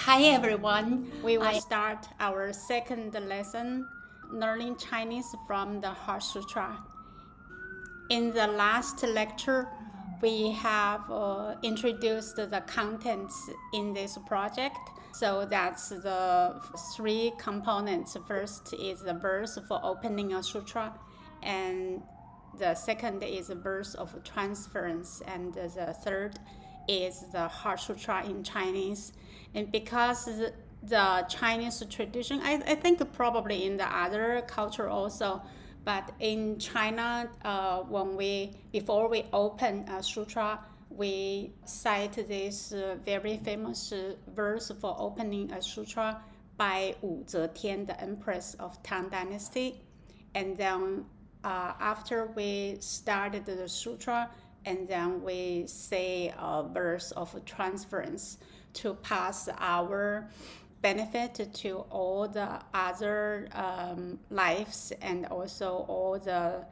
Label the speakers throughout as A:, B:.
A: Hi everyone. We will start our second lesson, learning Chinese from the Heart Sutra. In the last lecture, we have introduced the contents in this project. So that's the three components. First is the verse for opening a sutra, and the second is the verse of transference, and the third is the Heart Sutra in Chinese. And because the Chinese tradition, I think probably in the other culture also, but in China, before we open a sutra, we cite this very famous verse for opening a sutra by Wu Zetian, the Empress of Tang Dynasty. And then after we started the sutra, and then we say a verse of transference to pass our benefit to all the other lives, and also all the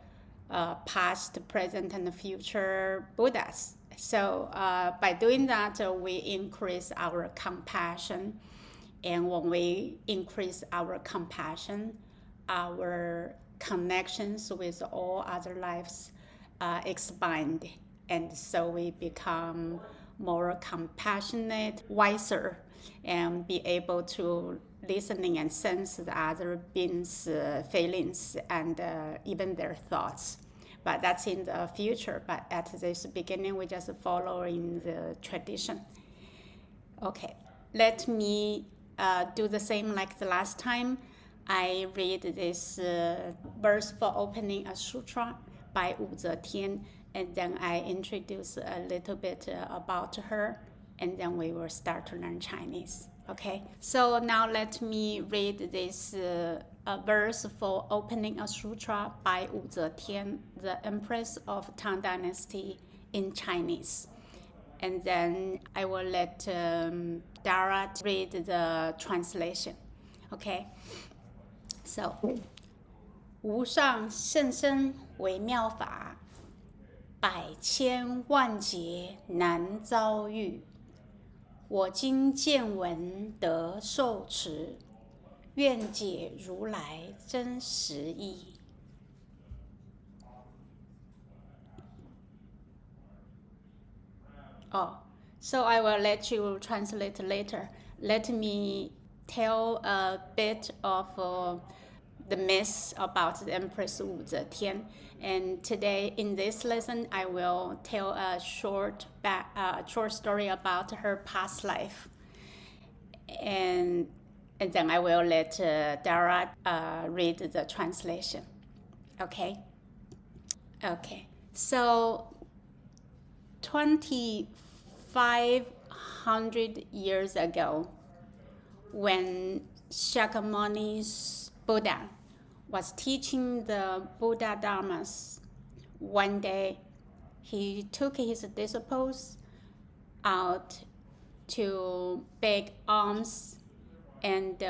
A: past, present, and future Buddhas. So by doing that, we increase our compassion. And when we increase our compassion, our connections with all other lives expand. And so we become more compassionate, wiser, and be able to listening and sense the other beings' feelings and even their thoughts. But that's in the future. But at this beginning, we just following the tradition. Okay, let me do the same like the last time. I read this verse for opening a sutra by Wu Zetian, and then I introduce a little bit about her, and then we will start to learn Chinese. Okay, so now let me read this verse for opening a sutra by Wu Zetian, the Empress of Tang Dynasty, in Chinese. And then I will let Dara read the translation. Okay, so 无上甚深微妙法，百千万劫难遭遇。我今见闻得受持，愿解如来真实义。Oh, so I will let you translate later. Let me tell a bit of the myths about the Empress Wu Zetian. And today in this lesson, I will tell a short story about her past life. And then I will let Dara read the translation. Okay? Okay. So 2,500 years ago, when Shakyamuni's Buddha was teaching the Buddha Dharmas, one day he took his disciples out to beg alms and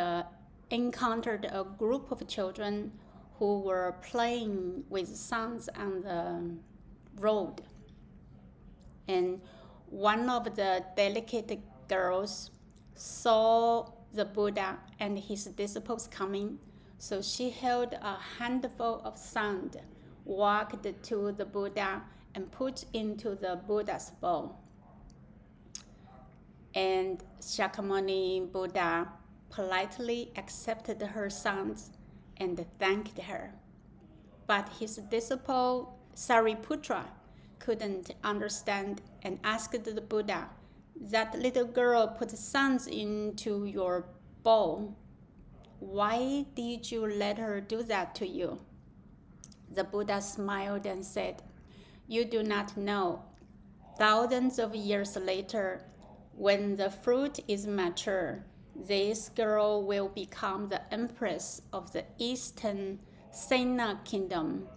A: encountered a group of children who were playing with sons on the road. And one of the delicate girls saw the Buddha and his disciples coming, so she held a handful of sand, walked to the Buddha, and put into the Buddha's bowl. And Shakyamuni Buddha politely accepted her sands and thanked her. But his disciple Sariputra couldn't understand and asked the Buddha, "That little girl put sands into your bowl. Why did you let her do that to you?" The Buddha smiled and said, "You do not know. Thousands of years later, when the fruit is mature, this girl will become the empress of the Eastern Sena kingdom.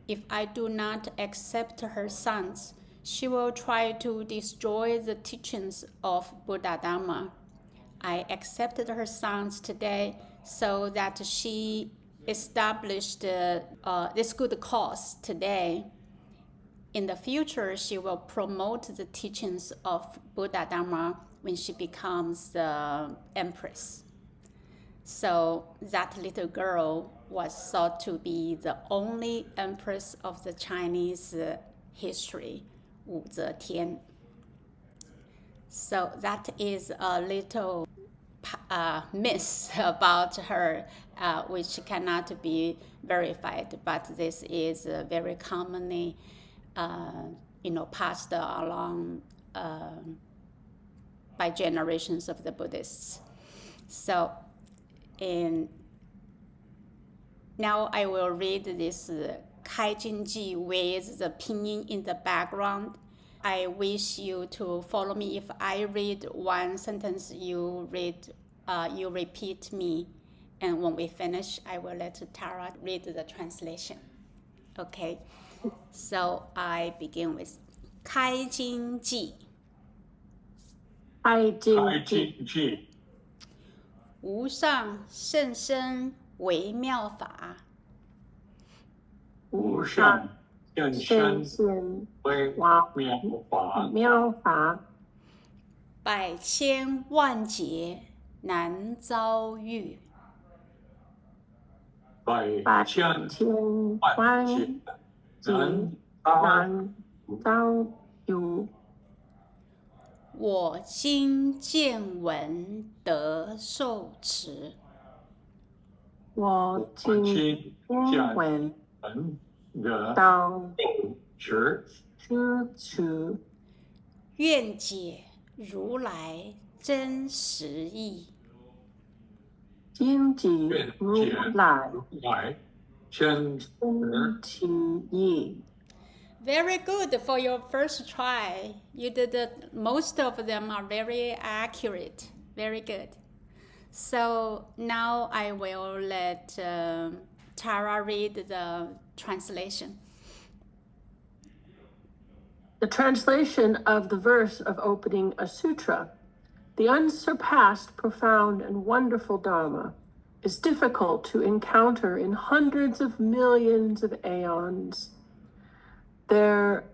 A: If I do not accept her sons, she will try to destroy the teachings of Buddha Dharma. I accepted her sons today so that she established this good cause today. In the future, she will promote the teachings of Buddha Dharma when she becomes the empress. So that little girl was thought to be the only empress of the Chinese history, Wu Zetian. So that is a little myth about her, which cannot be verified, but this is very commonly, passed along by generations of the Buddhists. So, and now I will read this Kaijinji with the pinyin in the background. I wish you to follow me. If I read one sentence, you repeat me. And when we finish, I will let Tara read the translation. Okay, so I begin with 开经记
B: 开经
C: 记
A: 无上甚深微妙法
C: 无上甚深微妙法
A: 百千万劫难遭遇
C: 百千万劫难遭遇
A: 我今见闻得受持
B: 我今见闻得受持
A: 愿解如来真实义
B: 经解如来
C: 真
B: 实义。
A: Very good for your first try. You did it, most of them are very accurate. Very good. So now I will let Tara read the translation.
B: The translation of the verse of opening a sutra. The unsurpassed, profound, and wonderful Dharma is difficult to encounter in hundreds of millions of aeons. There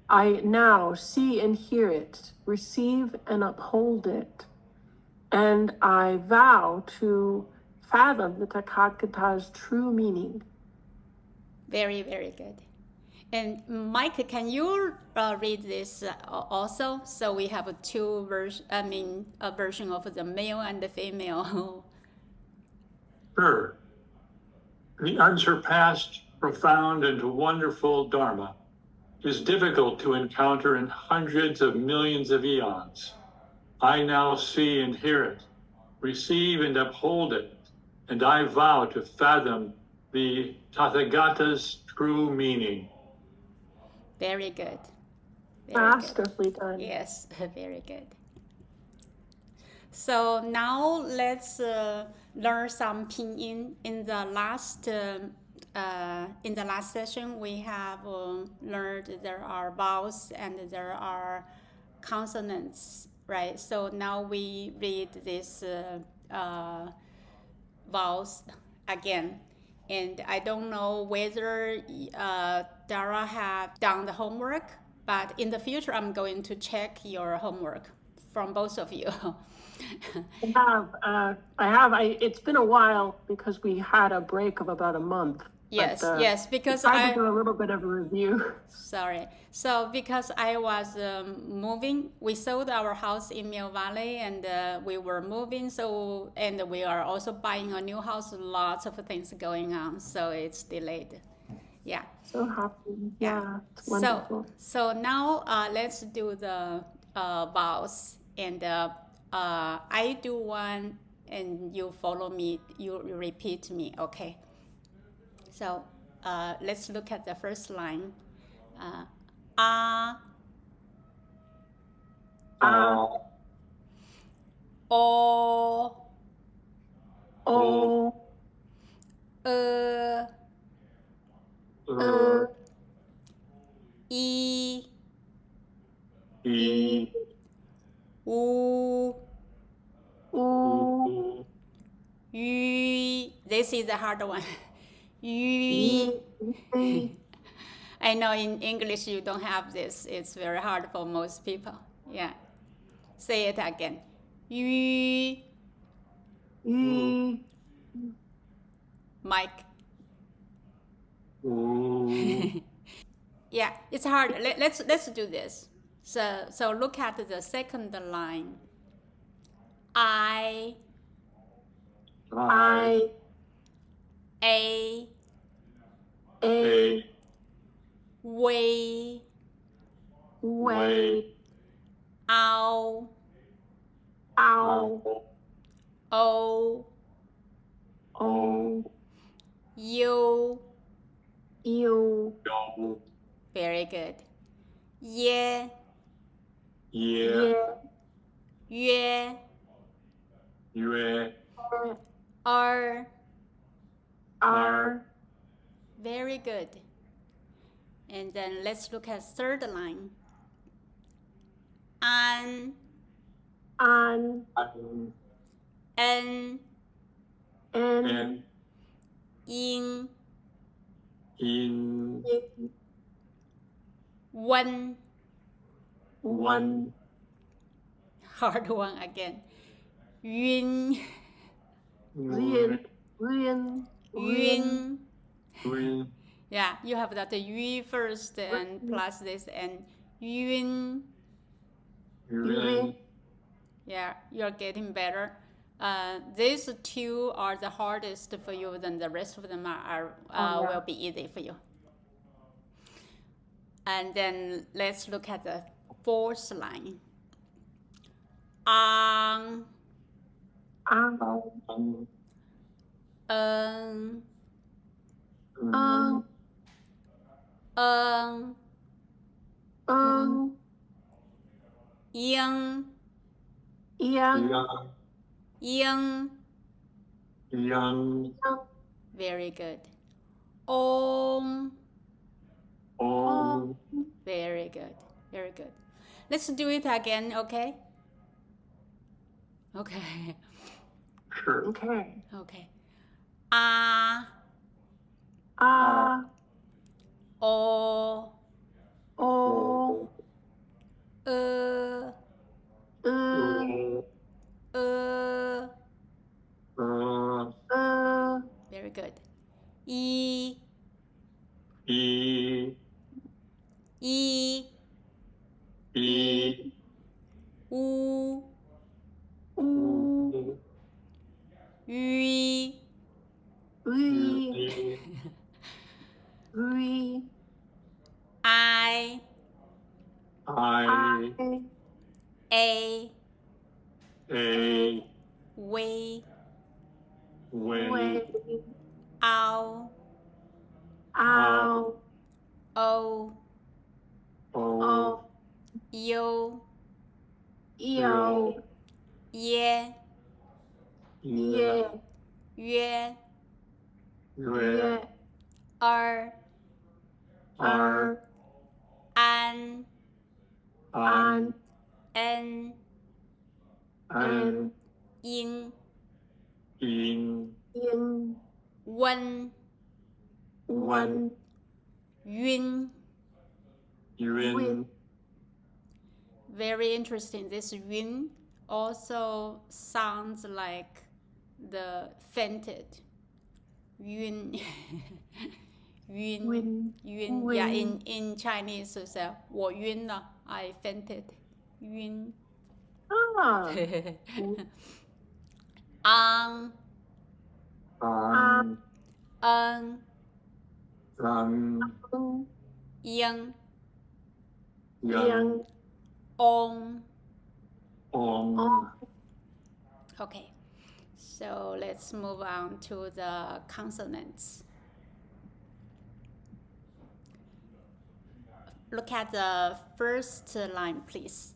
B: I now see and hear it, receive and uphold it, and I vow to fathom the Tathagata's true meaning.
A: Very, very good. And Mike, can you read this also? So we have two versions, a version of the male and the female.
C: Sure. The unsurpassed, profound, and wonderful Dharma is difficult to encounter in hundreds of millions of eons. I now see and hear it, receive and uphold it, and I vow to fathom the Tathagata's true meaning.
A: Very good.
B: Masterfully done.
A: Yes, very good. So now let's learn some pinyin. In the last session, we have learned there are vowels and there are consonants, right? So now we read these vowels again. And I don't know whether Dara have done the homework, but in the future, I'm going to check your homework from both of you.
B: I have. It's been a while because we had a break of about a month.
A: Yes,
B: but,
A: yes, because
B: I to do a little bit of a review.
A: Sorry. So because I was moving, we sold our house in Mill Valley and we were moving. So, and we are also buying a new house, lots of things going on. So it's delayed. Yeah.
B: So happy. Yeah. It's wonderful.
A: So now let's do the vowels. And I do one and you follow me, you repeat me, okay? So let's look at the first line. A, O,
B: O,
A: I,
C: E,
A: U,
B: U,
A: Yu. This is the hard one. Yu. I know in English you don't have this. It's very hard for most people. Yeah. Say it again. 鱼
B: 鱼
A: Mike.
C: Ooh.
A: Yeah, it's hard. Let's do this. So look at the second line. I
B: I
A: A
B: A
A: way
B: way
A: ow
B: ow
A: o
B: O
A: you.
B: U
A: Very good. Yeah
C: Yeah.
A: yeah
C: Yue.
A: R.
B: R
A: Very good. And then let's look at third line. An
B: An
A: N
B: N
A: in
C: In.
A: one.
B: One
A: Hard one again. Yun
B: Lien Lien
A: yun.
C: Win.
A: Yeah, you have that yu first and plus this and yun.
C: Yuen.
A: Yeah, you're getting better. These two are the hardest for you, then the rest of them will be easy for you. And then let's look at the fourth line. Ang
B: Ow
A: eng
B: Ung
A: eng
B: Ung
A: yang
B: Yang
C: Young.
A: yang.
C: Young.
A: Very good. Om.
C: Om.
A: Very good. Very good. Let's do it again, okay? Okay.
C: Sure.
B: Okay
A: Okay. A O
B: O
A: E Very good. E
C: E.
A: E
C: E.
A: U
B: U
A: Ü
B: Ri Ri
A: I
C: I.
A: A
C: A.
A: Way
C: Way.
A: Ow
B: Ow
A: O
C: O.
A: Yo
B: Yo
A: Yeah
B: Ye
A: Yue
C: Yue.
A: Er
B: R
A: An
B: An
A: En
B: N
A: In
C: In.
B: In
A: Wen
B: One
A: Yun.
C: Yuen.
A: Very interesting. This yun also sounds like the fainted. Yun. Yun.
B: Win
A: Yun. Yeah, in Chinese it's 我晕了 I fainted. Yun.
B: Ah
A: Ang
C: An.
A: Eng
C: An.
A: Yang
B: Yang
A: Ong.
C: Om.
A: Okay, so let's move on to the consonants. Look at the first line, please.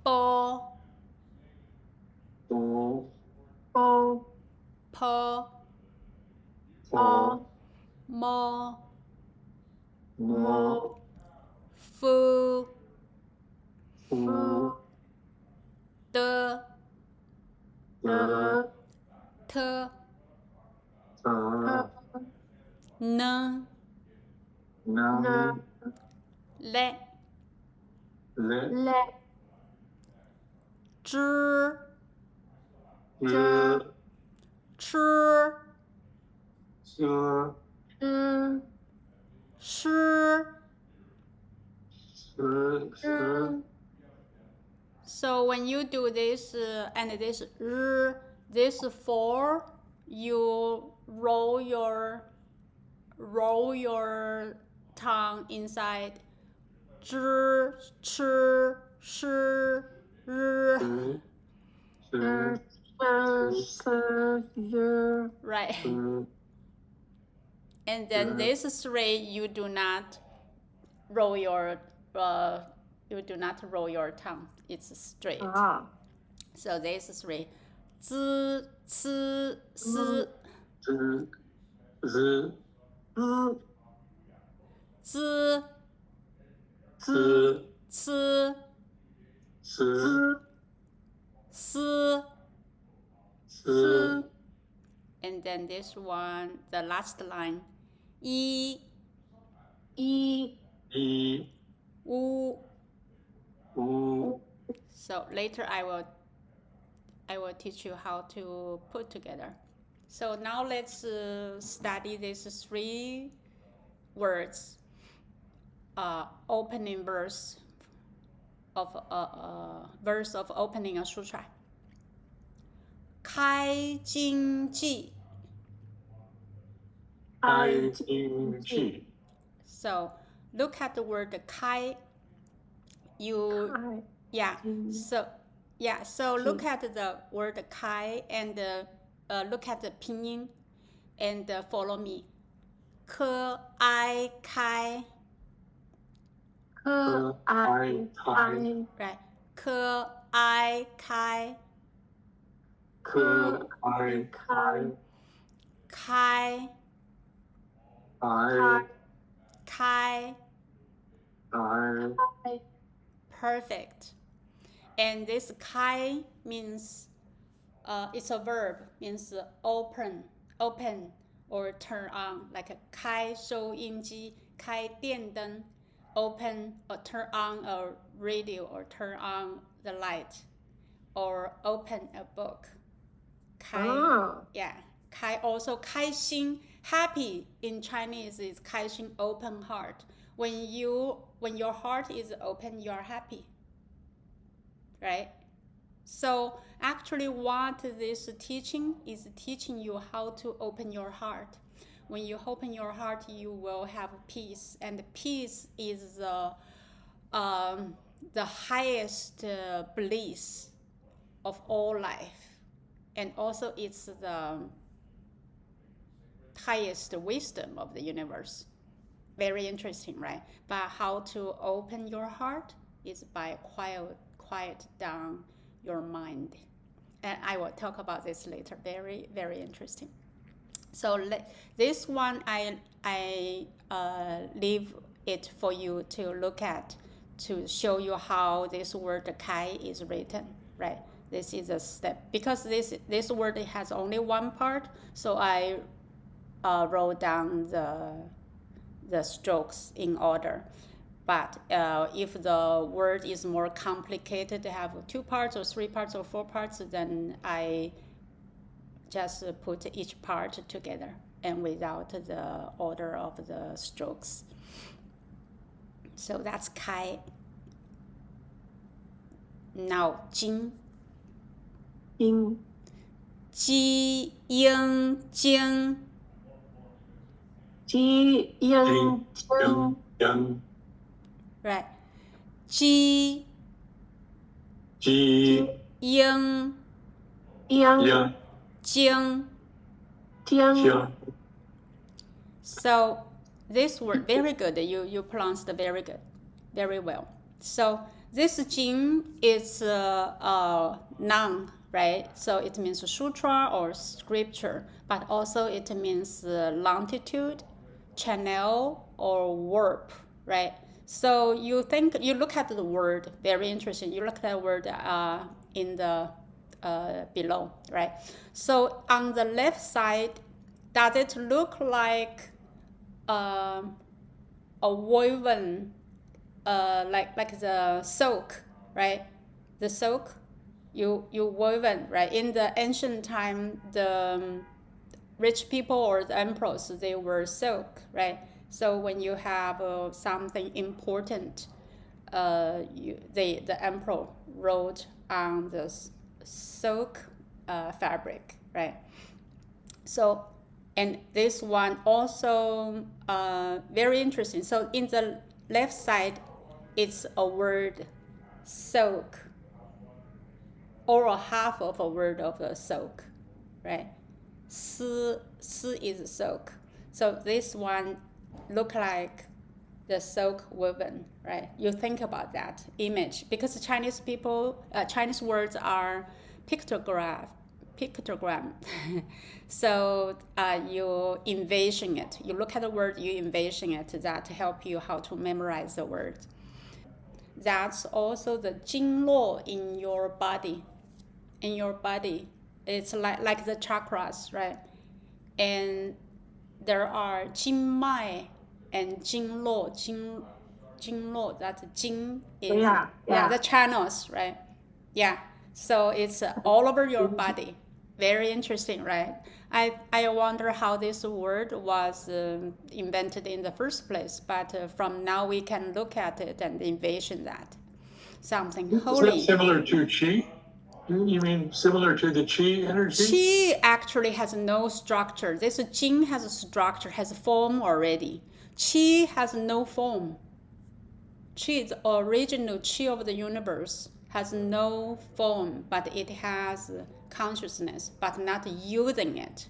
A: Po,
C: O.
B: O
A: po,
B: O
A: mo,
B: Mo
A: fu,
C: Fu.
A: de,
B: De
A: te,
C: Ta.
A: ne,
C: Nam.
A: le,
C: Le.
B: Le
A: zhi,
C: 日
A: chi,
C: 日
A: shi.
C: 日
A: So when you do this and this this four, you roll your tongue inside. Zhi, chi, shi, ri.
C: 日
A: Right.
C: 日
A: And then this three, you do not roll your tongue. It's straight.
B: Ah.
A: So this three. Zi, ci, si.
C: 日 日
A: Zi,
C: 日
A: ci,
C: 日
A: si.
C: 日
A: And then this one, the last line. Yi,
B: 一
A: wu.
C: 五
A: So later I will teach you how to put together. So now let's study these three words. Opening verse of opening a sutra. 开经记.
C: 开经记
A: So look at the word 开. You So look at the word 开 and look at the pinyin and follow me. 可爱开.
B: 可爱开
A: Right. 可爱开.
C: 可爱开
A: 开
C: 开
A: 开.
C: 开
A: Perfect. And this 开 means it's a verb, means open or turn on, like 开收音机, 开电灯, open or turn on a radio or turn on the light, or open a book. 开, yeah. 开 also 开心, happy in Chinese is 开心, open heart. When your heart is open, you are happy. Right? So actually what this teaching is teaching you how to open your heart. When you open your heart, you will have peace, and peace is the highest bliss of all life, and also it's the highest wisdom of the universe. Very interesting, right? But how to open your heart is by quiet down your mind. And I will talk about this later. Very, very interesting. So this one, I leave it for you to look at, to show you how this word kai is written, right? This is a step. Because this word has only one part, so I wrote down the strokes in order. But if the word is more complicated, to have 2 parts or 3 parts or 4 parts, then I just put each part together and without the order of the strokes. So that's kai. Now jing.
B: 音
A: Ji ying jing.
B: 鸡音经
C: yang
A: Right. Ji
C: 鸡
A: ying
B: 央
C: yang
A: jing.
B: 将
C: yang
A: So this word, very good. You pronounced very good, very well. So this jing is a noun, right? So it means sutra or scripture, but also it means longitude, channel, or warp, right? So you look at the word, very interesting. You look at the word in the below, right? So on the left side, does it look like a woven, like the silk, right? The silk, you woven, right? In the ancient time, the rich people or the emperors, they were silk, right? So when you have something important, the emperor wrote on the silk fabric, right? So, and this one also very interesting. So in the left side, it's a word silk, or a half of a word of the silk, right? Si is silk. So this one look like the silk woven, right? You think about that image because Chinese people, Chinese words are pictogram. So you envision it. You look at the word, you envision it. That help you how to memorize the word. That's also the 经络 in your body. In your body, it's like the chakras, right? And there are 经脉 and 经络. 经络, that 经 is the channels, right? Yeah. So it's all over your body. Very interesting, right? I wonder how this word was invented in the first place, but from now we can look at it and envision that something holy.
C: Is that similar to qi? You mean similar to the qi energy?
A: Qi actually has no structure. This Jing has a structure, has a form already. Qi has no form. Qi, the original Qi of the universe, has no form, but it has consciousness, but not using it.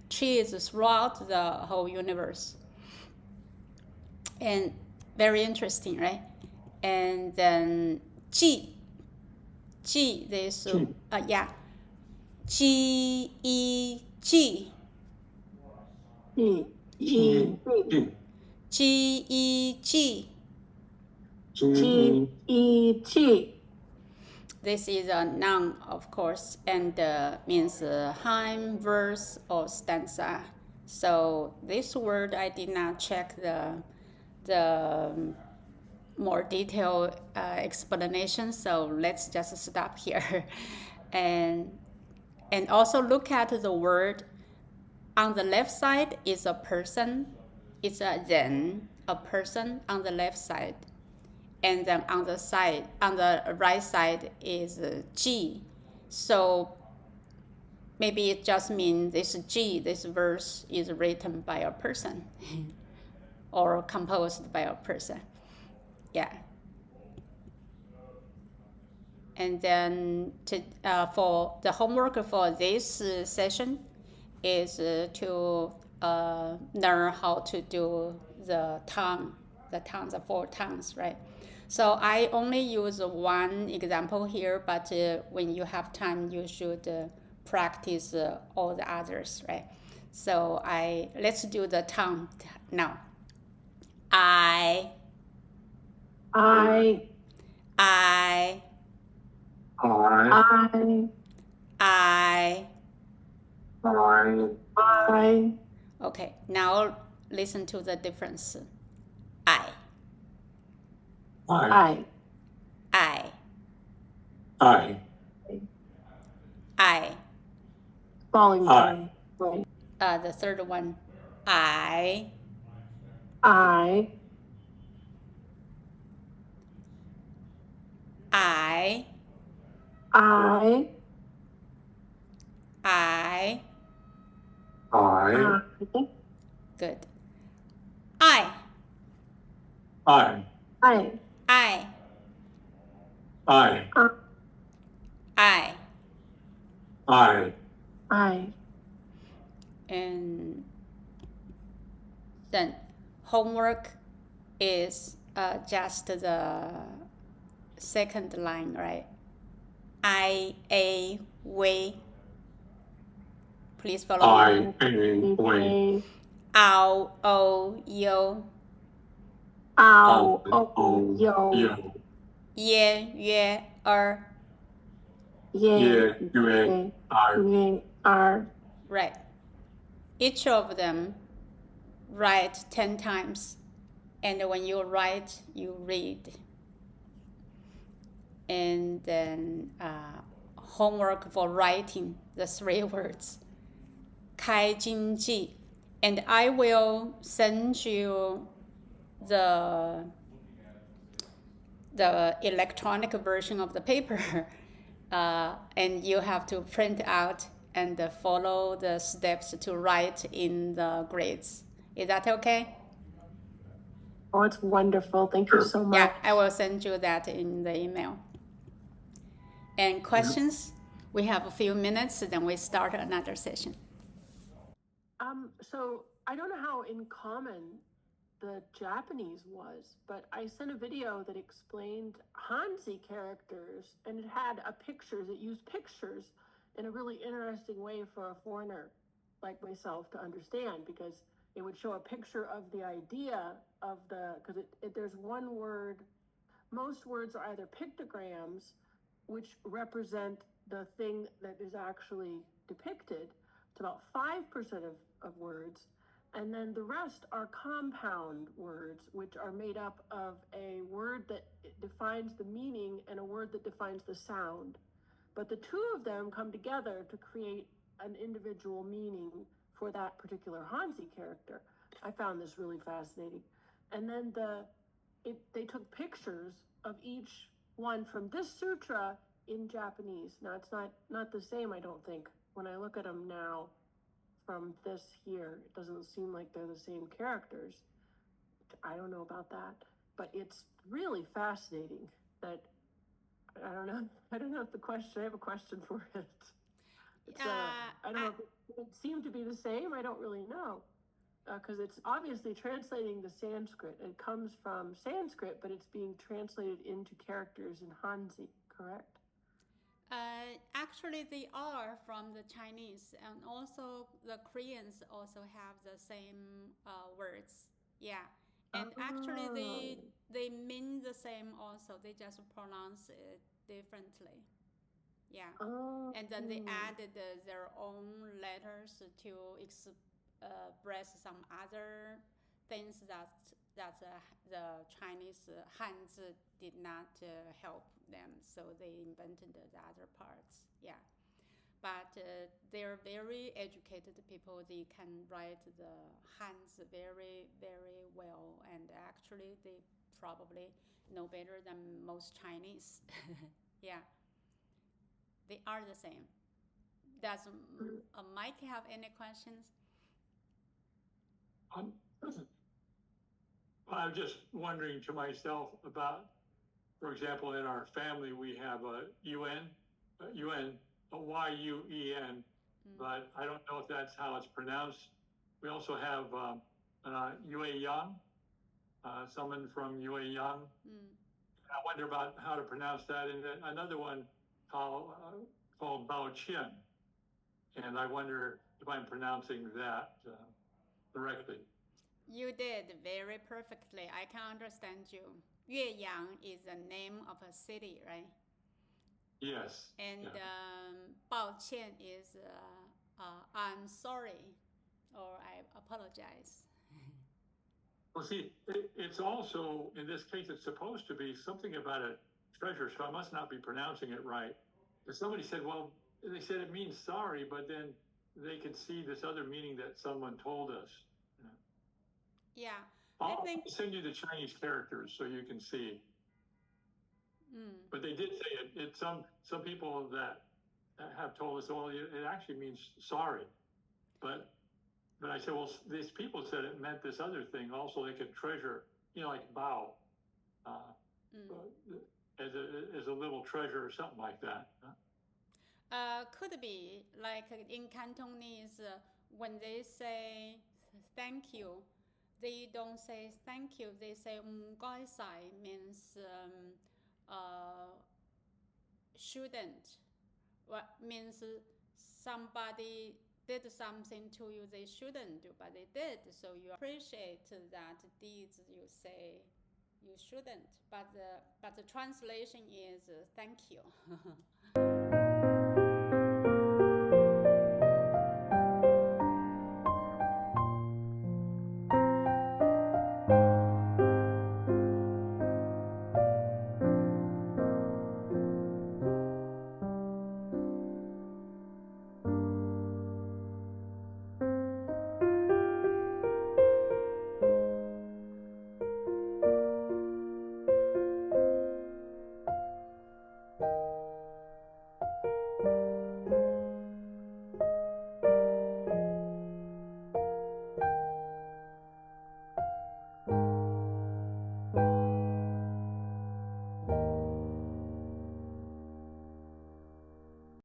A: Qi is throughout the whole universe. And very interesting, right? And then Ji, this, yeah. Ji, E, Ji.
B: E,
C: G,
A: G, E, G.
B: G, E, G.
A: This is a noun, of course, and means hymn, verse, or stanza. So this word I did not check the more detailed explanation. So let's just stop here, and also look at the word. On the left side is a person. It's a人, a person on the left side. And then on the right side is G. So maybe it just means this G, this verse is written by a person or composed by a person. Yeah. And then for the homework for this session is to learn how to do the tongue, the 4 tongues, right? So I only use one example here, but when you have time, you should practice all the others, right? So let's do the tongue now. I. Okay, now listen to the difference. I.
B: Falling down. Right.
A: The third one. I.
B: I.
A: Good. I. And then homework is just the second line, right? I, A, we. Please follow me.
C: we.
A: Ow, O, yo.
B: Ow, O, yo.
A: Ye, yue,
B: Ye, are.
A: Right. Each of them write 10 times. And when you write, you read. and then homework for writing the 3 words, 开经济, and I will send you the electronic version of the paper, and you have to print out and follow the steps to write in the grades. Is that okay?
B: Oh, it's wonderful. Thank you so much.
A: Yeah, I will send you that in the email. And questions? We have a few minutes, then we start another session.
B: So I don't know how in common the Japanese was, but I sent a video that explained Hanzi characters, and it had pictures. It used pictures in a really interesting way for a foreigner like myself to understand, because it would show a picture of the idea of because there's one word. Most words are either pictograms, which represent the thing that is actually depicted. It's about 5% of words. And then the rest are compound words, which are made up of a word that defines the meaning and a word that defines the sound. But the two of them come together to create an individual meaning for that particular Hanzi character. I found this really fascinating. And then they took pictures of each one from this sutra in Japanese. Now it's not the same, I don't think. When I look at them now from this here, it doesn't seem like they're the same characters. I don't know about that, but it's really fascinating that I don't know if I have a question for it. It's I don't know if it seemed to be the same. I don't really know. Because it's obviously translating the Sanskrit. It comes from Sanskrit, but it's being translated into characters in Hanzi, correct?
A: Actually, they are from the Chinese, and also the Koreans also have the same words. Yeah, and actually they mean the same also. They just pronounce it differently. Yeah, and then they added their own letters to express some other things that the Chinese Hanzi did not help them, so they invented the other parts. Yeah, but they're very educated people. They can write the Hanzi very, very well, and actually they probably know better than most Chinese. Yeah, they are the same. Does Mike have any questions?
C: I'm just wondering to myself about, for example, in our family, we have a Y-U-E-N, but I don't know if that's how it's pronounced. We also have Yue Yang, someone from Yue Yang. I wonder about how to pronounce that. And then another one called Bao Qian. And I wonder if I'm pronouncing that correctly.
A: You did very perfectly. I can understand you. Yueyang is the name of a city, right?
C: Yes.
A: And Bao Qian is I'm sorry, or I apologize.
C: Well, see, it's also, in this case, it's supposed to be something about a treasure, so I must not be pronouncing it right. But somebody said, well, they said it means sorry, but then they could see this other meaning that someone told us.
A: Yeah,
C: I'll send you the Chinese characters so you can see. But they did say it. It's some people that have told us, well, it actually means sorry. But I said, well, these people said it meant this other thing. Also, they could treasure, like bao, as a little treasure or something like that.
A: Could be like in Cantonese, when they say thank you, they don't say thank you. They say 唔該晒 means shouldn't. What means somebody did something to you they shouldn't do, but they did. So you appreciate that deeds you say you shouldn't. But the translation is thank you.